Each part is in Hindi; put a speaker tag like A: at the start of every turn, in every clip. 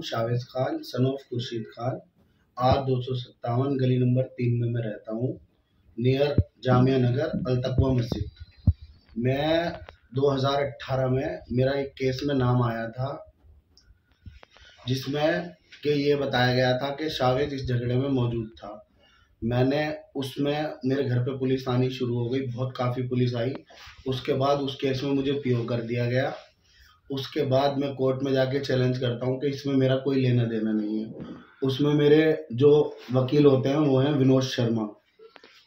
A: Chavez Khan son of Khurshid Khan R 257 गली नंबर 3 में मैं रहता हूँ, नियर जामिया नगर अल-तक़वा मस्जिद। मैं 2018 में मेरा एक केस में नाम आया था, जिसमें कि ये बताया गया था कि शावेज इस झगड़े में मौजूद था। मैंने उसमें मेरे घर पे पुलिस आनी शुरू हो गई, बहुत काफ़ी पुलिस आई। उसके बाद उस केस में मुझे पीओ कर दिया गया। उसके बाद मैं कोर्ट में जाके चैलेंज करता हूँ कि इसमें मेरा कोई लेना देना नहीं है। उसमें मेरे जो वकील होते हैं वो हैं विनोद शर्मा,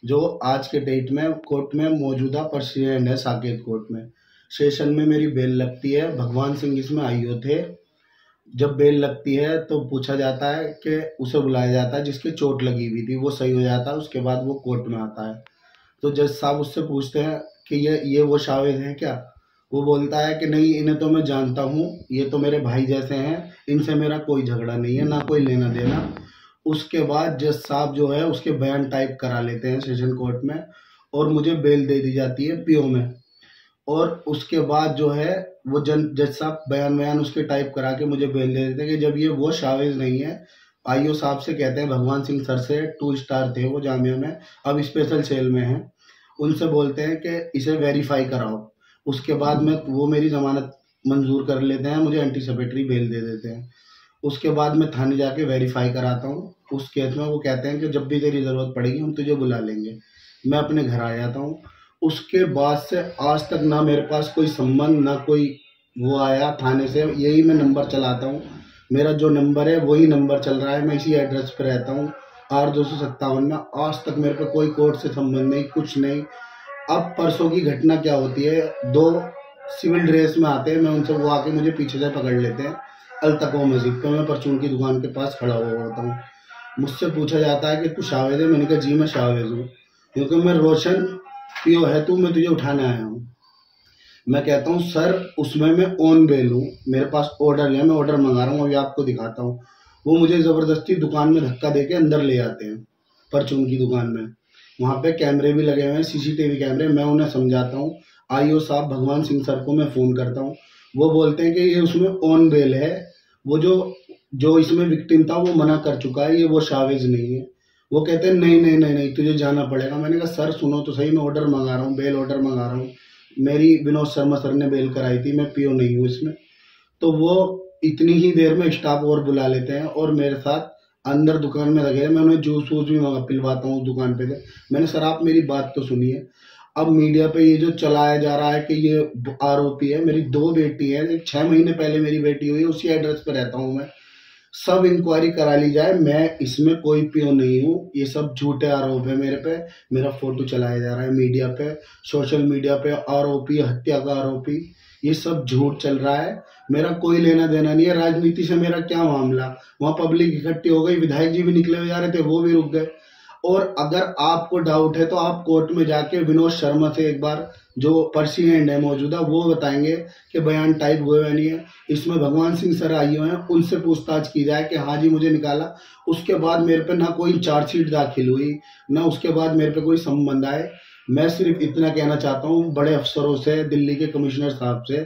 A: जो आज के डेट में कोर्ट में मौजूदा प्रेसिडेंट है साकेत कोर्ट में। सेशन में मेरी बेल लगती है, भगवान सिंह इसमें आईओ थे। जब बेल लगती है तो पूछा जाता है कि उसे बुलाया जाता है जिसकी चोट लगी हुई थी, वो सही हो जाता है। उसके बाद वो कोर्ट में आता है तो जज साहब उससे पूछते हैं कि ये वो शावेद हैं क्या। वो बोलता है कि नहीं, इन्हें तो मैं जानता हूँ, ये तो मेरे भाई जैसे हैं, इनसे मेरा कोई झगड़ा नहीं है, ना कोई लेना देना। उसके बाद जज साहब जो है उसके बयान टाइप करा लेते हैं सेशन कोर्ट में, और मुझे बेल दे दी जाती है पीओ में। और उसके बाद जो है वो जज साहब बयान उसके टाइप करा के मुझे बेल दे देते हैं कि जब ये वो शावेज नहीं है। आईओ साहब से कहते हैं, भगवान सिंह सर से, 2 स्टार थे वो जामिया में, अब स्पेशल सेल में हैं, उनसे बोलते हैं कि इसे वेरीफाई कराओ। उसके बाद में वो मेरी ज़मानत मंजूर कर लेते हैं, मुझे एंटीसिपेटरी बेल दे देते हैं। उसके बाद मैं थाने जाके वेरीफाई कराता हूँ उस केस में। वो कहते हैं कि जब भी तेरी ज़रूरत पड़ेगी हम तुझे बुला लेंगे। मैं अपने घर आ जाता हूँ। उसके बाद से आज तक ना मेरे पास कोई संबंध, ना कोई वो आया थाने से। यही मैं नंबर चलाता हूँ, मेरा जो नंबर है वही नंबर चल रहा है, मैं इसी एड्रेस पर रहता हूँ आर 257 में। आज तक मेरे पे कोई कोर्ट से संबंध नहीं, कुछ नहीं। अब परसों की घटना क्या होती है, 2 सिविल ड्रेस में आते हैं, मैं उनसे, वो आके मुझे पीछे से पकड़ लेते हैं अल-तक़वा मस्जिद पे। मैं परचून की दुकान के पास खड़ा हुआ होता हूँ। मुझसे पूछा जाता है कि तू शावेद है? मैंने कहा जी मैं शावेद हूँ। क्योंकि मैं रोशन पीओ है तू, मैं तुझे उठाने आया हूँ। मैं कहता हूँ सर उसमें मैं ऑन बेल हूँ, मेरे पास ऑर्डर है, मैं ऑर्डर मंगा रहा हूँ, अभी आपको दिखाता हूँ। वो मुझे ज़बरदस्ती दुकान में धक्का देके अंदर ले आते हैं, परचून की दुकान में। वहाँ पे कैमरे भी लगे हुए हैं, सीसीटीवी कैमरे। मैं उन्हें समझाता हूँ, आईओ साहब भगवान सिंह सर को मैं फ़ोन करता हूँ। वो बोलते हैं कि ये उसमें ऑन बेल है, वो जो इसमें विक्टिम था वो मना कर चुका है, ये वो शावेज नहीं है। वो कहते हैं नहीं नहीं नहीं नहीं तुझे जाना पड़ेगा। मैंने कहा सर सुनो तो सही, मैं ऑर्डर मंगा रहा हूँ, बेल ऑर्डर मंगा रहा हूँ। मेरी विनोद शर्मा सर ने बेल कराई थी, मैं पीओ नहीं हूँ इसमें। तो वो इतनी ही देर में स्टाफ और बुला लेते हैं और मेरे साथ अंदर दुकान में लगे हैं। मैं उन्हें जूस वूस भी पिलवाता हूँ उस दुकान पे से। मैंने सर आप मेरी बात तो सुनिए। अब मीडिया पे ये जो चलाया जा रहा है कि ये आरोपी है, मेरी 2 बेटी है, 6 महीने पहले मेरी बेटी हुई है, उसी एड्रेस पे रहता हूँ मैं। सब इंक्वायरी करा ली जाए, मैं इसमें कोई पीओ नहीं हूँ। ये सब झूठे आरोप है मेरे पे। मेरा फोटो चलाया जा रहा है मीडिया पे, सोशल मीडिया पे, आरोपी, हत्या का आरोपी, ये सब झूठ चल रहा है। मेरा कोई लेना देना नहीं है राजनीति से। मेरा क्या मामला, वहाँ पब्लिक इकट्ठी हो गई, विधायक जी भी निकले हुए जा रहे थे, वो भी रुक गए। और अगर आपको डाउट है तो आप कोर्ट में जाके विनोद शर्मा से एक बार, जो प्रेसिडेंट है मौजूदा, वो बताएंगे कि बयान टाइप हुए हुए नहीं है। इसमें भगवान सिंह सर आई हुए हैं, उनसे पूछताछ की जाए कि हाँ जी मुझे निकाला। उसके बाद मेरे पे ना कोई चार्जशीट दाखिल हुई, ना उसके बाद मेरे पे कोई संबंध आए। मैं सिर्फ इतना कहना चाहता हूँ बड़े अफसरों से, दिल्ली के कमिश्नर साहब से,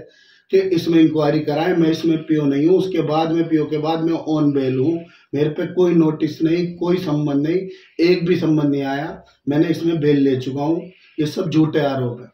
A: कि इसमें इंक्वायरी कराएं। मैं इसमें पीओ नहीं हूँ, उसके बाद में पीओ के बाद मैं ऑन बेल हूँ। मेरे पे कोई नोटिस नहीं, कोई संबंध नहीं, एक भी संबंध नहीं आया। मैंने इसमें बेल ले चुका हूँ। ये सब झूठे आरोप है।